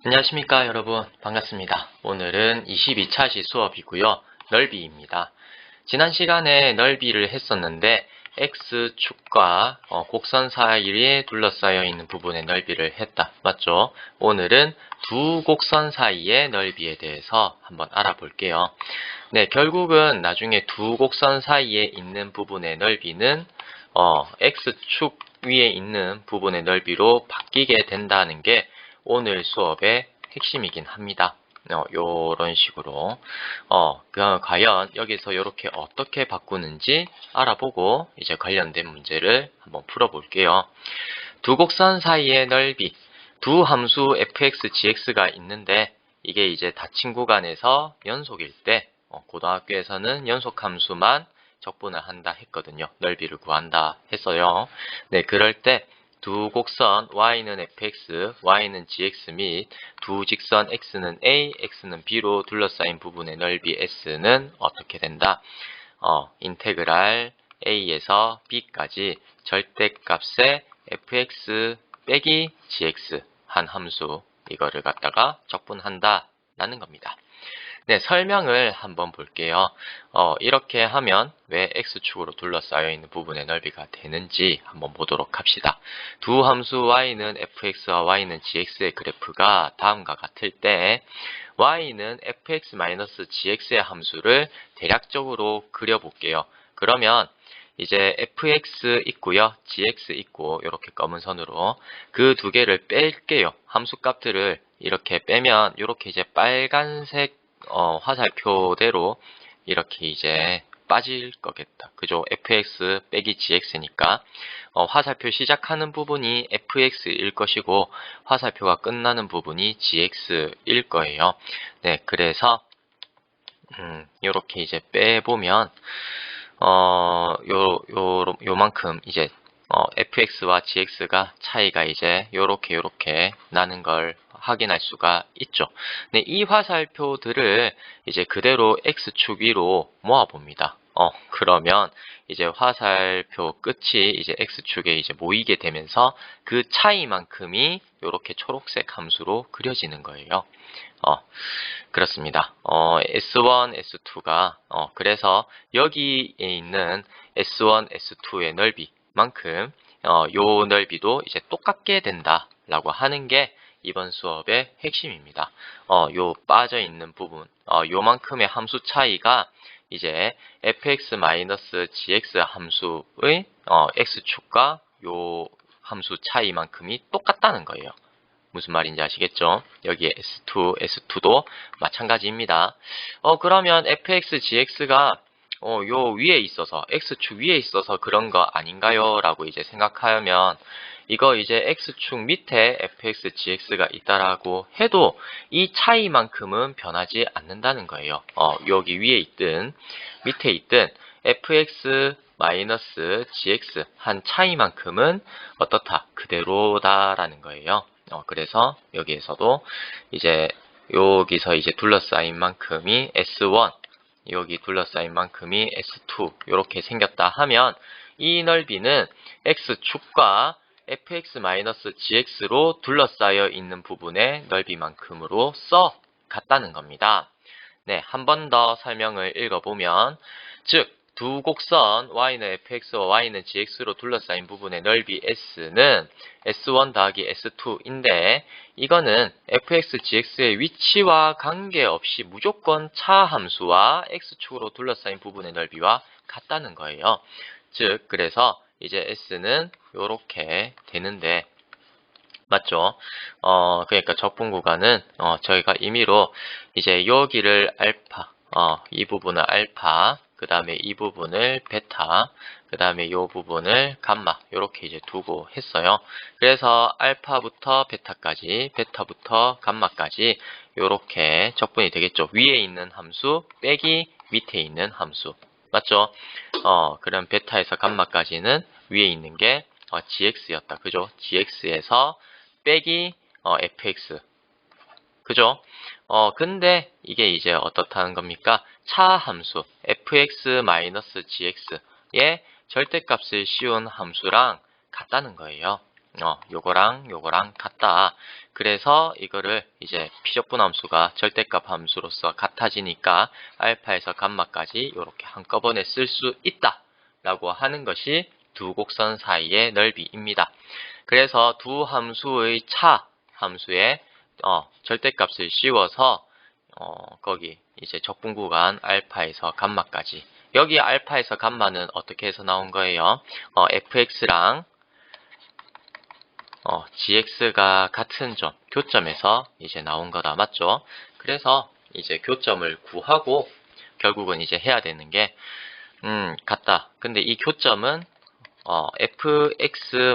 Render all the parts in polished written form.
안녕하십니까 여러분, 반갑습니다. 오늘은 22차 시 수업이고요. 넓이입니다. 지난 시간에 넓이를 했었는데 X축과 곡선 사이에 둘러싸여 있는 부분의 넓이를 했다. 맞죠? 오늘은 두 곡선 사이의 넓이에 대해서 한번 알아볼게요. 네, 결국은 나중에 두 곡선 사이에 있는 부분의 넓이는 X축 위에 있는 부분의 넓이로 바뀌게 된다는 게 오늘 수업의 핵심이긴 합니다. 요런 식으로 과연 여기서 이렇게 어떻게 바꾸는지 알아보고 이제 관련된 문제를 한번 풀어볼게요. 두 곡선 사이의 넓이, 두 함수 fx, gx가 있는데 이게 이제 닫힌 구간에서 연속일 때 고등학교에서는 연속함수만 적분을 한다 했거든요. 넓이를 구한다 했어요. 네, 그럴 때 두 곡선 y는 fx, y는 gx 및 두 직선 x는 a, x는 b로 둘러싸인 부분의 넓이 s는 어떻게 된다? 인테그랄 a에서 b까지 절대값의 fx 빼기 gx 한 함수, 이거를 갖다가 적분한다 라는 겁니다. 네, 설명을 한번 볼게요. 이렇게 하면 왜 X축으로 둘러싸여 있는 부분의 넓이가 되는지 한번 보도록 합시다. 두 함수 Y는 fx와 Y는 gx의 그래프가 다음과 같을 때 Y는 fx-gx의 함수를 대략적으로 그려볼게요. 그러면 이제 fx 있고요, gx 있고 이렇게 검은 선으로 그 두 개를 뺄게요. 함수 값들을 이렇게 빼면 이렇게 이제 빨간색 화살표대로 이렇게 이제 빠질 거겠다. 그죠? fx 빼기 gx니까 화살표 시작하는 부분이 fx일 것이고 화살표가 끝나는 부분이 gx일 거예요. 네, 그래서 요렇게 이제 빼보면 요만큼 이제 fx와 gx가 차이가 이제 요렇게 나는 걸 확인할 수가 있죠. 네, 이 화살표들을 이제 그대로 x축 위로 모아봅니다. 그러면 이제 화살표 끝이 이제 x축에 이제 모이게 되면서 그 차이만큼이 요렇게 초록색 함수로 그려지는 거예요. 그렇습니다. S1, S2가 그래서 여기에 있는 S1, S2의 넓이만큼 요 넓이도 이제 똑같게 된다라고 하는 게 이번 수업의 핵심입니다. 요 빠져 있는 부분, 요만큼의 함수 차이가 이제 fx-gx 함수의 x축과 요 함수 차이만큼이 똑같다는 거예요. 무슨 말인지 아시겠죠? 여기에 S2, S2도 마찬가지입니다. 그러면 fx, gx가 요 위에 있어서, x축 위에 있어서 그런 거 아닌가요? 라고 이제 생각하면 이거 이제 x축 밑에 fx, gx가 있다라고 해도 이 차이만큼은 변하지 않는다는 거예요. 여기 위에 있든 밑에 있든 fx gx 한 차이만큼은 어떻다? 그대로다라는 거예요. 그래서 여기에서도 이제 여기서 이제 둘러싸인 만큼이 S1, 여기 둘러싸인 만큼이 S2 이렇게 생겼다 하면 이 넓이는 X축과 fx-gx로 둘러싸여 있는 부분의 넓이만큼으로써 같다는 겁니다. 네, 한 번 더 설명을 읽어보면 즉 두 곡선 y는 fx와 y는 gx로 둘러싸인 부분의 넓이 s는 s1 더하기 s2인데 이거는 fx, gx의 위치와 관계없이 무조건 차함수와 x축으로 둘러싸인 부분의 넓이와 같다는 거예요. 즉 그래서 이제 s는 이렇게 되는데 맞죠? 그러니까 적분 구간은 저희가 임의로 이제 여기를 알파, 이 부분을 알파, 그 다음에 이 부분을 베타, 그 다음에 이 부분을 감마 이렇게 이제 두고 했어요. 그래서 알파부터 베타까지, 베타부터 감마까지 이렇게 적분이 되겠죠. 위에 있는 함수 빼기 밑에 있는 함수, 맞죠? 그럼 베타에서 감마까지는 위에 있는 게 gx였다, 그죠? gx에서 빼기 fx, 그죠? 근데 이게 이제 어떻다는 겁니까? 차함수 fx-gx의 절대값을 씌운 함수랑 같다는 거예요. 요거랑 요거랑 같다. 그래서 이거를 이제 피적분 함수가 절대값 함수로서 같아지니까 알파에서 감마까지 이렇게 한꺼번에 쓸 수 있다 라고 하는 것이 두 곡선 사이의 넓이입니다. 그래서 두 함수의 차 함수에 절대값을 씌워서 거기 이제 적분 구간 알파에서 감마까지, 여기 알파에서 감마는 어떻게 해서 나온 거예요? fx랑 gx가 같은 점, 교점에서 이제 나온 거다. 맞죠? 그래서 이제 교점을 구하고 결국은 이제 해야 되는 게 같다. 근데 이 교점은 fx-gx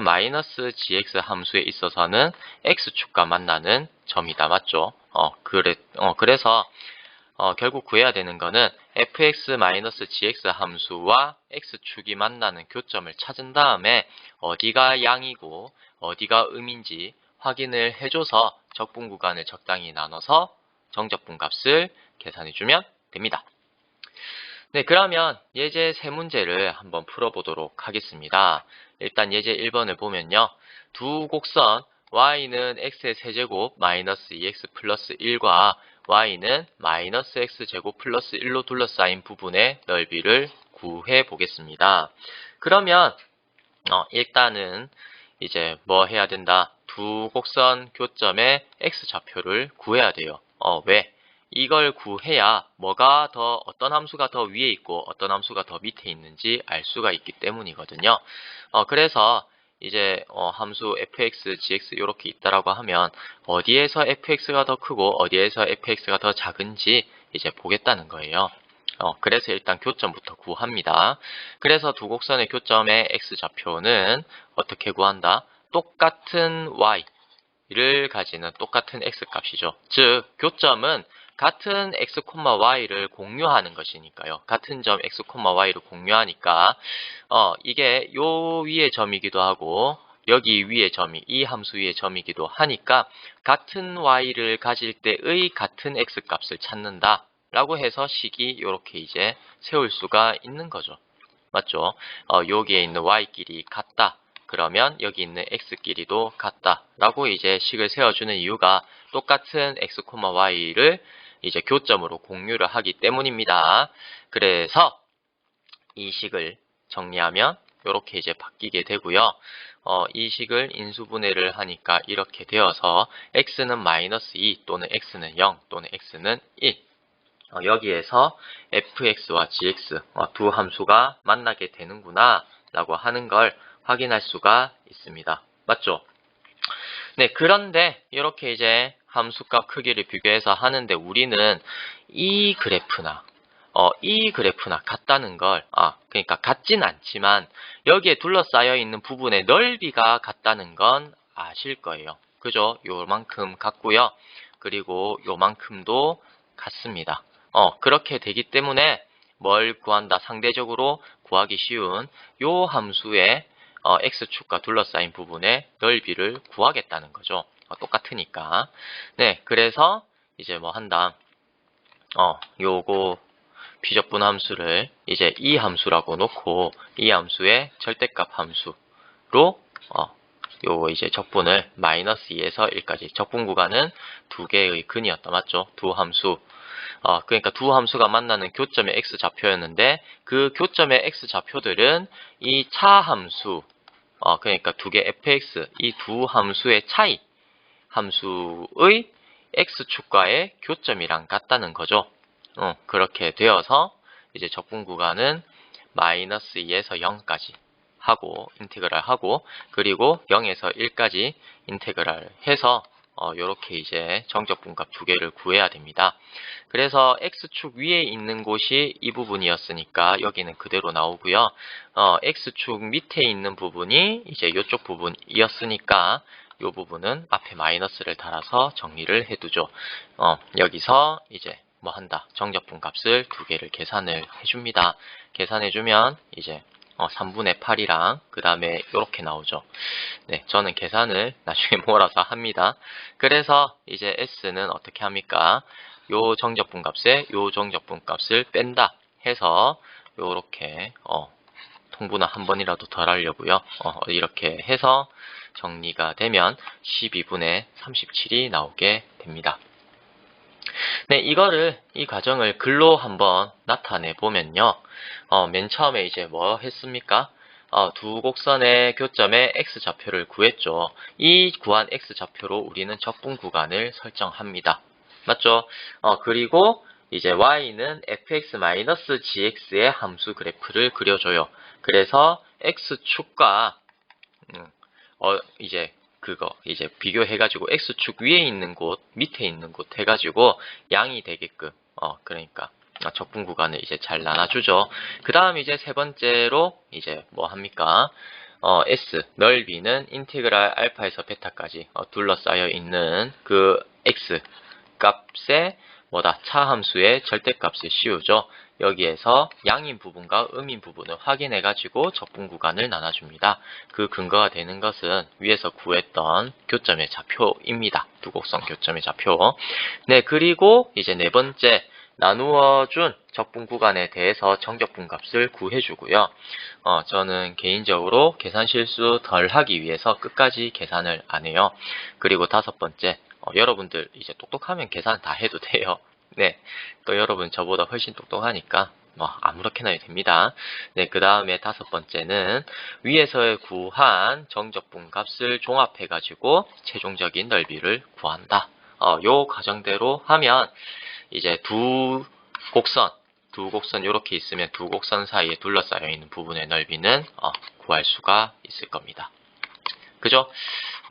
함수에 있어서는 x축과 만나는 점이다. 맞죠? 그래서 결국 구해야 되는 거는 fx-gx 함수와 x축이 만나는 교점을 찾은 다음에 어디가 양이고 어디가 음인지 확인을 해줘서 적분 구간을 적당히 나눠서 정적분 값을 계산해주면 됩니다. 네, 그러면 예제 세 문제를 한번 풀어보도록 하겠습니다. 일단 예제 1번을 보면요. 두 곡선 y는 x의 세제곱 마이너스 2x 플러스 1과 y는 마이너스 x제곱 플러스 1로 둘러싸인 부분의 넓이를 구해 보겠습니다. 그러면 일단은 이제 뭐 해야 된다? 두 곡선 교점의 x좌표를 구해야 돼요. 왜? 이걸 구해야 뭐가 더, 어떤 함수가 더 위에 있고 어떤 함수가 더 밑에 있는지 알 수가 있기 때문이거든요. 그래서 이제 함수 fx, gx 이렇게 있다라고 하면 어디에서 fx가 더 크고 어디에서 fx가 더 작은지 이제 보겠다는 거예요. 그래서 일단 교점부터 구합니다. 그래서 두 곡선의 교점의 x좌표는 어떻게 구한다? 똑같은 y를 가지는 똑같은 x값이죠. 즉 교점은 같은 x, y를 공유하는 것이니까요. 같은 점 x, y를 공유하니까 이게 요 위의 점이기도 하고 여기 위의 점이 이 함수 위의 점이기도 하니까 같은 y를 가질 때의 같은 x 값을 찾는다 라고 해서 식이 이렇게 이제 세울 수가 있는 거죠. 맞죠? 여기에 있는 y끼리 같다. 그러면 여기 있는 x끼리도 같다 라고 이제 식을 세워주는 이유가 똑같은 x, y를 이제 교점으로 공유를 하기 때문입니다. 그래서 이 식을 정리하면 이렇게 이제 바뀌게 되고요. 이 식을 인수분해를 하니까 이렇게 되어서 x는 마이너스 2 또는 x는 0 또는 x는 1. 여기에서 fx와 gx 두 함수가 만나게 되는구나 라고 하는 걸 확인할 수가 있습니다. 맞죠? 네, 그런데 이렇게 이제 함수값 크기를 비교해서 하는데 우리는 이 그래프나 같다는 걸, 그러니까 같진 않지만 여기에 둘러싸여 있는 부분의 넓이가 같다는 건 아실 거예요. 그죠? 요만큼 같고요. 그리고 요만큼도 같습니다. 그렇게 되기 때문에 뭘 구한다? 상대적으로 구하기 쉬운 요 함수의 x축과 둘러싸인 부분의 넓이를 구하겠다는 거죠. 똑같으니까. 네, 그래서 이제 뭐 한다. 요거 비적분 함수를 이제 이 함수라고 놓고 이 함수의 절대값 함수로 요 이제 적분을 마이너스 2에서 1까지 적분 구간은 두 개의 근이었다. 맞죠? 두 함수. 그러니까 두 함수가 만나는 교점의 x좌표였는데 그 교점의 x좌표들은 이 차함수, 그러니까 두 개 fx, 이 두 함수의 차이 함수의 x축과의 교점이랑 같다는 거죠. 그렇게 되어서 이제 적분 구간은 마이너스 2에서 0까지 하고 인테그랄 하고 그리고 0에서 1까지 인테그랄 해서 요렇게 이제 정적분값 두 개를 구해야 됩니다. 그래서 x축 위에 있는 곳이 이 부분이었으니까 여기는 그대로 나오고요. x축 밑에 있는 부분이 이제 이쪽 부분이었으니까 이 부분은 앞에 마이너스를 달아서 정리를 해두죠. 여기서 이제 뭐 한다? 정적분 값을 두 개를 계산을 해줍니다. 계산해주면 이제 3분의 8이랑 그 다음에 이렇게 나오죠. 네, 저는 계산을 나중에 몰아서 합니다. 그래서 이제 s는 어떻게 합니까? 요 정적분 값에 요 정적분 값을 뺀다 해서 요렇게 통분을 한 번이라도 덜 하려고요. 이렇게 해서 정리가 되면 12분의 37이 나오게 됩니다. 네, 이 과정을 글로 한번 나타내 보면요. 맨 처음에 이제 뭐 했습니까? 두 곡선의 교점의 x좌표를 구했죠. 이 구한 x좌표로 우리는 적분 구간을 설정합니다. 맞죠? 그리고 이제 y는 fx-gx의 함수 그래프를 그려줘요. 그래서 x축과 이제 비교해가지고 x축 위에 있는 곳, 밑에 있는 곳 해가지고 양이 되게끔 그러니까 적분 구간을 이제 잘 나눠주죠. 그 다음 이제 세 번째로 이제 뭐 합니까? S 넓이는 인티그랄 알파에서 베타까지 둘러싸여 있는 그 x 값의 뭐다 차함수의 절대값을 씌우죠. 여기에서 양인 부분과 음인 부분을 확인해 가지고 적분 구간을 나눠줍니다. 그 근거가 되는 것은 위에서 구했던 교점의 좌표입니다. 두 곡선 교점의 좌표. 네, 그리고 이제 네 번째 나누어준 적분 구간에 대해서 정적분 값을 구해주고요. 저는 개인적으로 계산 실수 덜 하기 위해서 끝까지 계산을 안 해요. 그리고 다섯 번째, 여러분들 이제 똑똑하면 계산 다 해도 돼요. 네, 또 여러분 저보다 훨씬 똑똑하니까 뭐 아무렇게나 해도 됩니다. 네, 그 다음에 다섯 번째는 위에서 구한 정적분 값을 종합해 가지고 최종적인 넓이를 구한다. 요 과정대로 하면 이제 두 곡선 이렇게 있으면 두 곡선 사이에 둘러싸여 있는 부분의 넓이는 구할 수가 있을 겁니다. 그죠?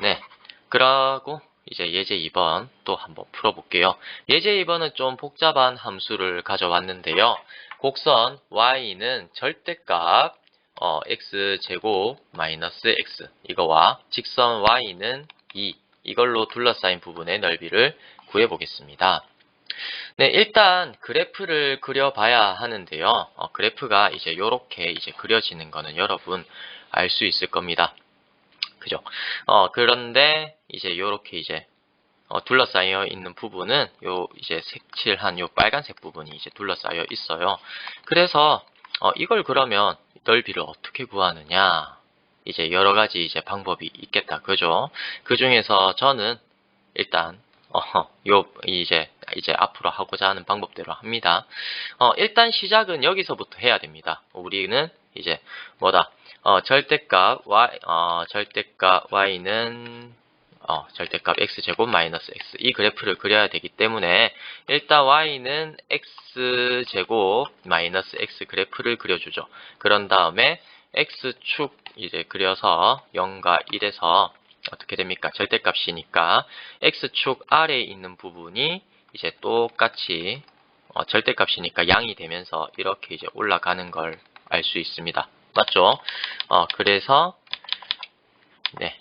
네, 그러고 이제 예제 2번 또 한번 풀어볼게요. 예제 2번은 좀 복잡한 함수를 가져왔는데요. 곡선 y는 절대값 x제곱 마이너스 x 이거와 직선 y는 2 이걸로 둘러싸인 부분의 넓이를 구해보겠습니다. 네, 일단 그래프를 그려봐야 하는데요. 그래프가 이제 이렇게 이제 그려지는 거는 여러분 알 수 있을 겁니다. 그죠? 그런데 이제 요렇게 이제 둘러싸여 있는 부분은 요 이제 색칠한 요 빨간색 부분이 이제 둘러싸여 있어요. 그래서 이걸 그러면 넓이를 어떻게 구하느냐? 이제 여러 가지 이제 방법이 있겠다. 그죠? 그 중에서 저는 일단 이제 앞으로 하고자 하는 방법대로 합니다. 일단 시작은 여기서부터 해야 됩니다. 우리는 이제 뭐다? 절대값 y는 절대값 x제곱 마이너스 x 이 그래프를 그려야 되기 때문에 일단 y는 x제곱 마이너스 x 그래프를 그려주죠. 그런 다음에 x축 이제 그려서 0과 1에서 어떻게 됩니까? 절대값이니까 x축 아래에 있는 부분이 이제 똑같이 절대값이니까 양이 되면서 이렇게 이제 올라가는 걸 알 수 있습니다. 맞죠? 그래서 네,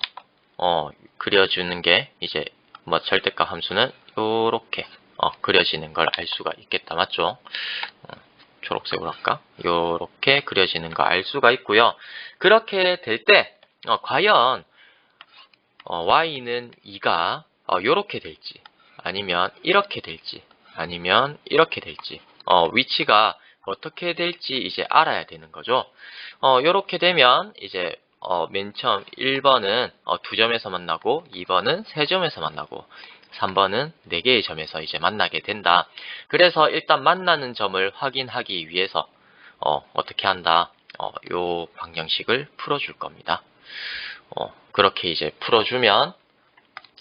그려주는 게 이제 뭐 절대값 함수는 요렇게 그려지는 걸 알 수가 있겠다. 맞죠? 초록색으로 할까? 요렇게 그려지는 거 알 수가 있고요. 그렇게 될 때 과연 y는 2가 요렇게 될지 아니면 이렇게 될지 아니면 이렇게 될지 위치가 어떻게 될지 이제 알아야 되는 거죠. 요렇게 되면 이제 맨 처음 1번은 두 점에서 만나고 2번은 세 점에서 만나고 3번은 4개의 점에서 이제 만나게 된다. 그래서 일단 만나는 점을 확인하기 위해서 어떻게 한다? 요 방정식을 풀어줄 겁니다. 그렇게 이제 풀어주면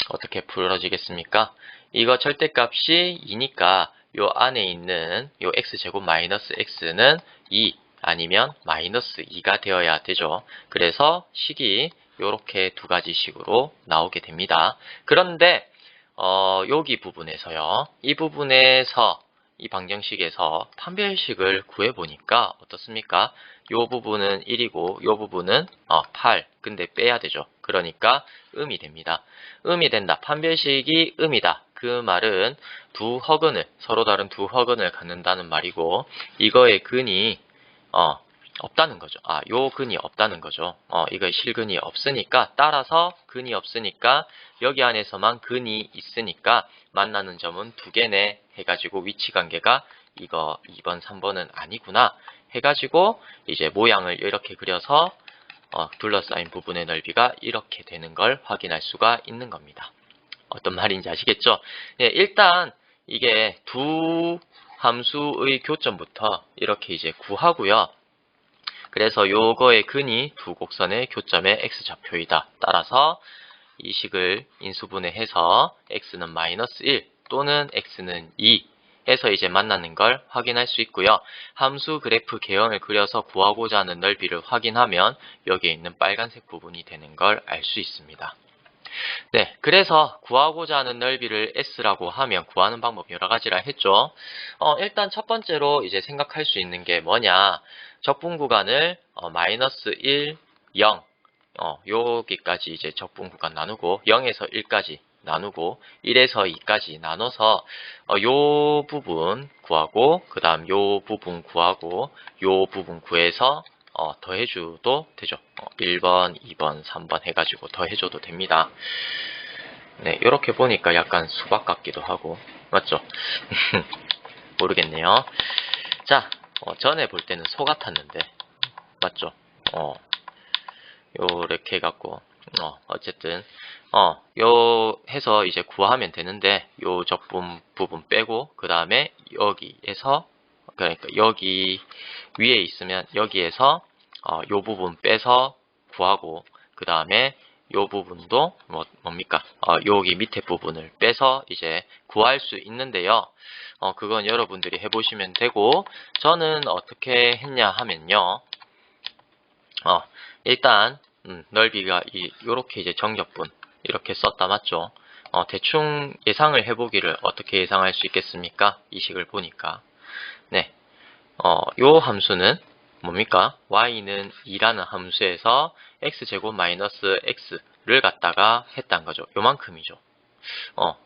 어떻게 풀어지겠습니까? 이거 절대값이 2니까 요 안에 있는 요 x제곱 마이너스 x는 2 아니면 마이너스 2가 되어야 되죠. 그래서 식이 요렇게 두 가지 식으로 나오게 됩니다. 그런데 여기 부분에서요. 이 부분에서 이 방정식에서 판별식을 구해보니까 어떻습니까? 요 부분은 1이고 요 부분은 8. 근데 빼야 되죠. 그러니까 음이 됩니다. 음이 된다. 판별식이 음이다. 그 말은 서로 다른 두 허근을 갖는다는 말이고 이거의 근이 없다는 거죠. 요 근이 없다는 거죠. 이거 실근이 없으니까 따라서 근이 없으니까 여기 안에서만 근이 있으니까 만나는 점은 2개네 해가지고 위치 관계가 이거 2번, 3번은 아니구나 해가지고 이제 모양을 이렇게 그려서 둘러싸인 부분의 넓이가 이렇게 되는 걸 확인할 수가 있는 겁니다. 어떤 말인지 아시겠죠? 예, 일단 이게 두 함수의 교점부터 이렇게 이제 구하고요. 그래서 요거의 근이 두 곡선의 교점의 x좌표이다. 따라서 이 식을 인수분해해서 x는 -1 또는 x는 2 해서 이제 만나는 걸 확인할 수 있고요. 함수 그래프 개형을 그려서 구하고자 하는 넓이를 확인하면 여기에 있는 빨간색 부분이 되는 걸 알 수 있습니다. 네, 그래서 구하고자 하는 넓이를 S라고 하면 구하는 방법 여러 가지라 했죠. 일단 첫 번째로 이제 생각할 수 있는 게 뭐냐. 적분 구간을 -1, 0, 여기까지 이제 적분 구간 나누고 0에서 1까지 나누고 1에서 2까지 나눠서 요 부분 구하고 그 다음 요 부분 구하고 요 부분 구해서 더해줘도 되죠. 1번, 2번, 3번 해가지고 더해줘도 됩니다. 네, 이렇게 보니까 약간 수박 같기도 하고 맞죠? 모르겠네요. 자, 전에 볼 때는 소 같았는데 맞죠? 요렇게 해갖고 어쨌든 요 해서 이제 구하면 되는데 요 적분 부분 빼고 그 다음에 여기에서 그러니까 여기 위에 있으면 여기에서 요 부분 빼서 구하고 그 다음에 요 부분도 뭡니까? 여기 밑에 부분을 빼서 이제 구할 수 있는데요. 그건 여러분들이 해보시면 되고 저는 어떻게 했냐 하면요. 일단 넓이가 요렇게 이제 정적분 이렇게 썼다 맞죠? 대충 예상을 해보기를 어떻게 예상할 수 있겠습니까? 이 식을 보니까 네, 요 함수는 뭡니까? y는 2라는 함수에서 x제곱 마이너스 x를 갖다가 했단 거죠. 요만큼이죠.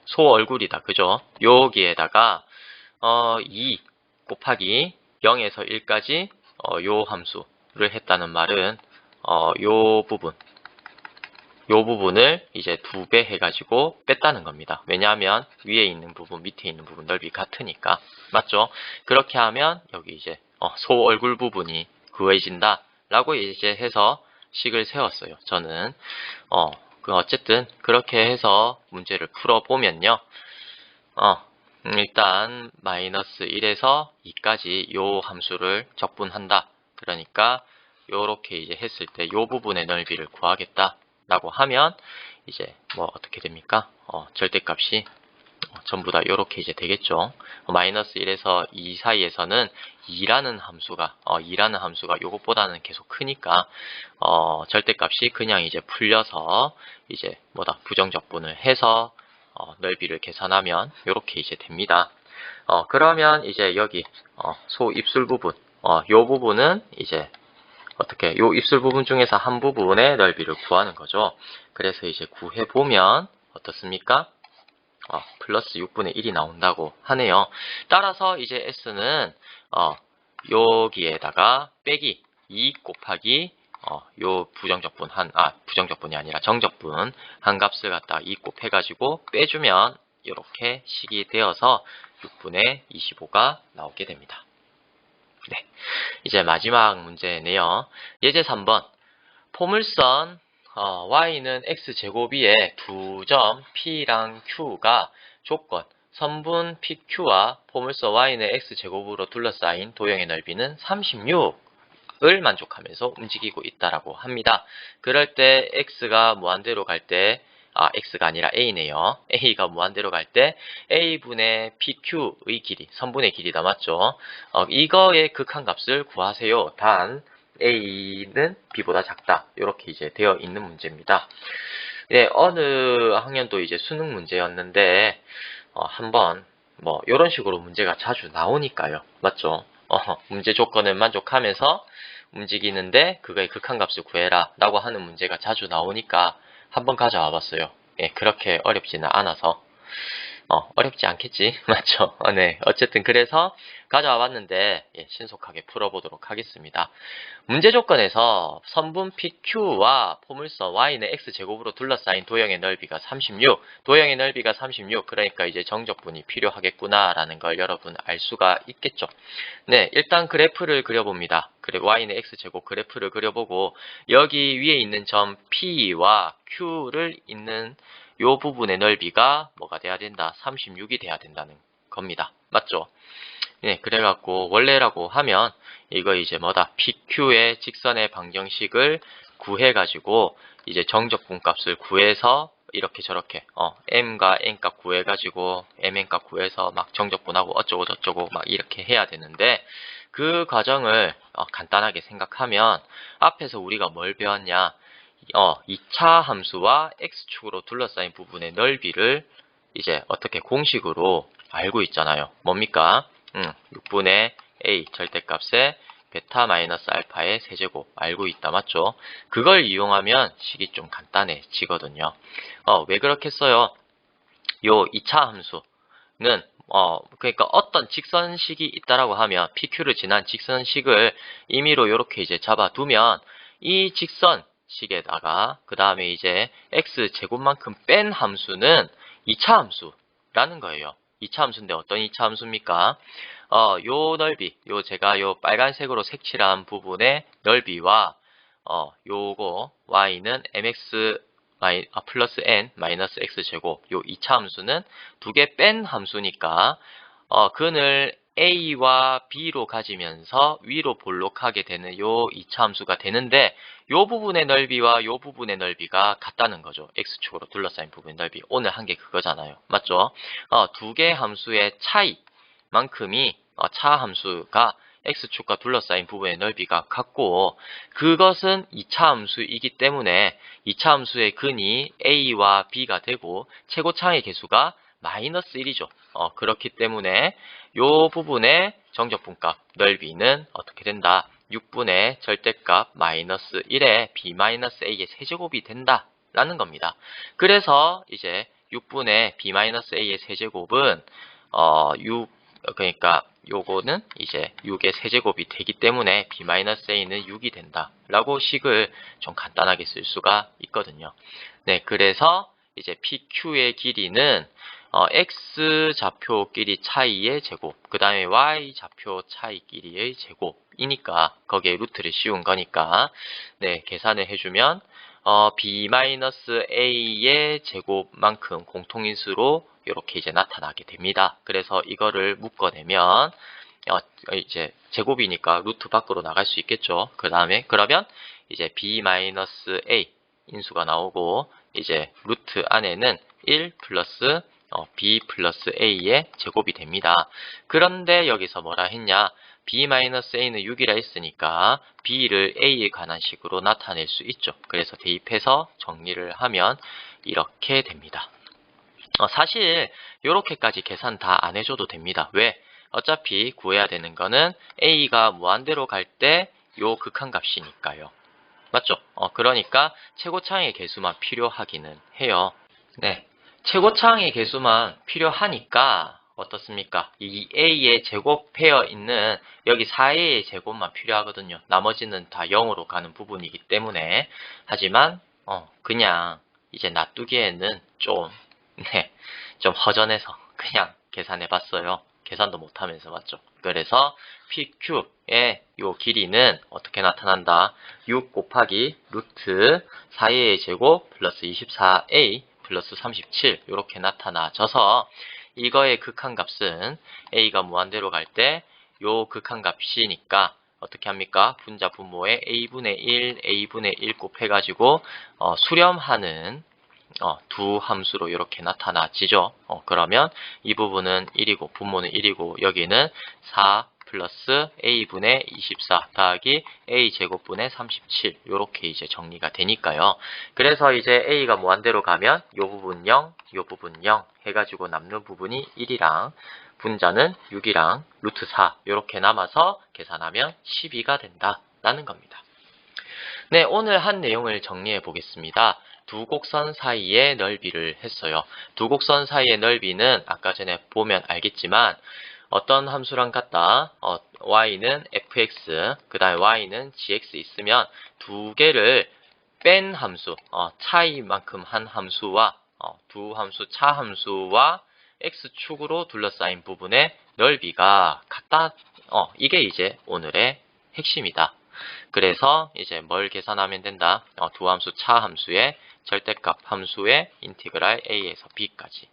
소 얼굴이다. 그죠? 여기에다가 2 곱하기 0에서 1까지 요 함수를 했다는 말은 요 부분을 이제 2배 해가지고 뺐다는 겁니다. 왜냐하면 위에 있는 부분, 밑에 있는 부분 넓이 같으니까. 맞죠? 그렇게 하면 여기 이제 소 얼굴 부분이 구해진다 라고 이제 해서 식을 세웠어요. 저는 어쨌든 그렇게 해서 문제를 풀어보면요. 일단 -1에서 2까지 요 함수를 적분한다. 그러니까 요렇게 이제 했을 때 요 부분의 넓이를 구하겠다 라고 하면 이제 뭐 어떻게 됩니까? 절대값이 전부 다 요렇게 이제 되겠죠. -1에서 2 사이에서는 2라는 함수가 요것보다는 계속 크니까 절대값이 그냥 이제 풀려서 이제 부정적분을 해서 넓이를 계산하면 요렇게 이제 됩니다. 그러면 이제 여기 소 입술 부분 요 부분은 이제 어떻게 요 입술 부분 중에서 한 부분의 넓이를 구하는 거죠. 그래서 이제 구해보면 어떻습니까? 플러스 6분의 1이 나온다고 하네요. 따라서 이제 S는 여기에다가 빼기 2 곱하기 요 부정적분이 아니라 정적분 한 값을 갖다가 2 곱해가지고 빼주면 이렇게 식이 되어서 6분의 25가 나오게 됩니다. 네, 이제 마지막 문제네요. 예제 3번. 포물선 y는 x제곱위에 두 점 p랑 q가 조건 선분 pq와 포물선 y는 x제곱으로 둘러싸인 도형의 넓이는 36을 만족하면서 움직이고 있다라고 합니다. 그럴 때 x가 무한대로 갈 때 x가 아니라 a네요. a가 무한대로 갈 때 a분의 pq의 길이, 선분의 길이다 맞죠? 이거의 극한값을 구하세요. 단 a는 b보다 작다. 이렇게 이제 되어 있는 문제입니다. 네, 어느 학년도 이제 수능 문제였는데 한번 이런 식으로 문제가 자주 나오니까요. 맞죠? 문제 조건을 만족하면서 움직이는데 그거의 극한값을 구해라 라고 하는 문제가 자주 나오니까 한번 가져와 봤어요. 예, 그렇게 어렵지는 않아서. 어렵지 않겠지? 맞죠? 네. 어쨌든 그래서 가져와 봤는데, 신속하게 풀어보도록 하겠습니다. 문제 조건에서 선분 PQ와 포물선 Y는 X제곱으로 둘러싸인 도형의 넓이가 36, 도형의 넓이가 36, 그러니까 이제 정적분이 필요하겠구나라는 걸 여러분 알 수가 있겠죠. 네, 일단 그래프를 그려봅니다. 그래, Y는 X제곱 그래프를 그려보고, 여기 위에 있는 점 P와 Q를 있는 요 부분의 넓이가 뭐가 돼야 된다? 36이 돼야 된다는 겁니다. 맞죠? 네, 그래갖고 원래라고 하면 이거 이제 뭐다? PQ의 직선의 방정식을 구해가지고 이제 정적분 값을 구해서 이렇게 저렇게 m과 n 값 구해가지고 mn 값 구해서 막 정적분하고 어쩌고 저쩌고 막 이렇게 해야 되는데, 그 과정을 간단하게 생각하면 앞에서 우리가 뭘 배웠냐? 2차 함수와 x축으로 둘러싸인 부분의 넓이를 이제 어떻게 공식으로 알고 있잖아요. 뭡니까? 6분의 a 절대값에 베타 마이너스 알파의 세제곱 알고 있다. 맞죠? 그걸 이용하면 식이 좀 간단해지거든요. 왜 그렇게 써요? 요 2차 함수는 그러니까 어떤 직선식이 있다라고 하면 PQ를 지난 직선식을 임의로 이렇게 이제 잡아두면 이 직선식에다가 그 다음에 이제 x 제곱만큼 뺀 함수는 2차 함수라는 거예요. 2차 함수인데 어떤 2차 함수입니까? 요 넓이, 제가 요 빨간색으로 색칠한 부분의 넓이와 요거 y는 mx 플러스 n 마이너스 x 제곱, 요 2차 함수는 두 개 뺀 함수니까 근을 a와 b로 가지면서 위로 볼록하게 되는 요 2차 함수가 되는데, 요 부분의 넓이와 요 부분의 넓이가 같다는 거죠. x축으로 둘러싸인 부분의 넓이. 오늘 한 게 그거잖아요. 맞죠? 두 개 함수의 차이만큼이 차 함수가 x축과 둘러싸인 부분의 넓이가 같고, 그것은 2차 함수이기 때문에 2차 함수의 근이 a와 b가 되고 최고차의 개수가 마이너스 1이죠. 그렇기 때문에 요 부분의 정적분값 넓이는 어떻게 된다? 6분의 절대값 마이너스 1의 b 마이너스 a의 세제곱이 된다 라는 겁니다. 그래서 이제 6분의 b 마이너스 a의 세제곱은 6, 그러니까 요거는 이제 6의 세제곱이 되기 때문에 b-a는 6이 된다 라고 식을 좀 간단하게 쓸 수가 있거든요. 네, 그래서 이제 PQ의 길이는 X 좌표 길이 차이의 제곱, 그 다음에 Y 좌표 차이 길이의 제곱이니까 거기에 루트를 씌운 거니까, 네, 계산을 해주면 b-a의 제곱만큼 공통인수로 이렇게 이제 나타나게 됩니다. 그래서 이거를 묶어내면 이제 제곱이니까 루트 밖으로 나갈 수 있겠죠. 그 다음에 그러면 이제 b-a 인수가 나오고, 이제 루트 안에는 1 플러스 b 플러스 a의 제곱이 됩니다. 그런데 여기서 뭐라 했냐? b-a는 6이라 했으니까 b를 a에 관한 식으로 나타낼 수 있죠. 그래서 대입해서 정리를 하면 이렇게 됩니다. 사실 이렇게까지 계산 다 안 해줘도 됩니다. 왜? 어차피 구해야 되는 거는 a가 무한대로 갈 때 요 극한값이니까요. 맞죠? 그러니까 최고차항의 개수만 필요하기는 해요. 네, 최고차항의 개수만 필요하니까 어떻습니까? 이 a의 제곱되어 있는 여기 4a의 제곱만 필요하거든요. 나머지는 다 0으로 가는 부분이기 때문에. 하지만 그냥 이제 놔두기에는 좀 허전해서 그냥 계산해봤어요. 계산도 못하면서. 맞죠? 그래서 PQ의 요 길이는 어떻게 나타난다? 6 곱하기 루트 4a의 제곱 플러스 24a 플러스 37 이렇게 나타나져서, 이거의 극한값은 a가 무한대로 갈 때 요 극한값이니까 어떻게 합니까? 분자 분모에 a분의 1, a분의 1 곱해가지고 수렴하는 두 함수로 이렇게 나타나지죠. 그러면 이 부분은 1이고 분모는 1이고 여기는 4 플러스 a분의 24 더하기 a제곱분의 37 이렇게 이제 정리가 되니까요. 그래서 이제 a가 무한대로 가면 이 부분 0, 이 부분 0 해가지고 남는 부분이 1이랑 분자는 6이랑 루트 4 이렇게 남아서 계산하면 12가 된다라는 겁니다. 네, 오늘 한 내용을 정리해 보겠습니다. 두 곡선 사이의 넓이를 했어요. 두 곡선 사이의 넓이는 아까 전에 보면 알겠지만 어떤 함수랑 같다. y는 fx, 그 다음에 y는 gx 있으면 두 개를 뺀 함수, 차이만큼 한 함수와 두 함수 차 함수와 x축으로 둘러싸인 부분의 넓이가 같다. 이게 이제 오늘의 핵심이다. 그래서 이제 뭘 계산하면 된다. 두 함수 차 함수의 절대값 함수의 인티그랄 a에서 b까지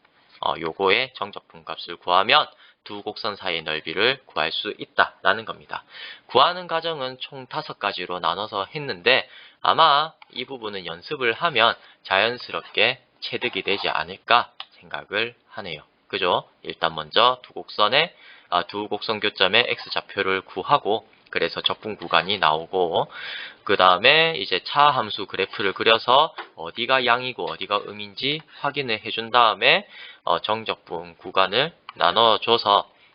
요거의 정적분 값을 구하면 두 곡선 사이의 넓이를 구할 수 있다라는 겁니다. 구하는 과정은 총 5가지로 나눠서 했는데 아마 이 부분은 연습을 하면 자연스럽게 체득이 되지 않을까 생각을 하네요. 그죠? 일단 먼저 두 곡선 교점의 x좌표를 구하고 그래서 적분 구간이 나오고 그 다음에 이제 차 함수 그래프를 그려서 어디가 양이고 어디가 음인지 확인을 해준 다음에 정적분 구간을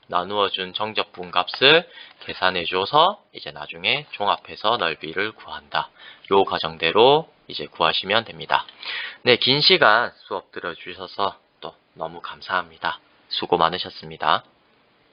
나누어준 정적분 값을 계산해줘서 이제 나중에 종합해서 넓이를 구한다. 요 과정대로 이제 구하시면 됩니다. 네, 긴 시간 수업 들어주셔서 또 너무 감사합니다. 수고 많으셨습니다.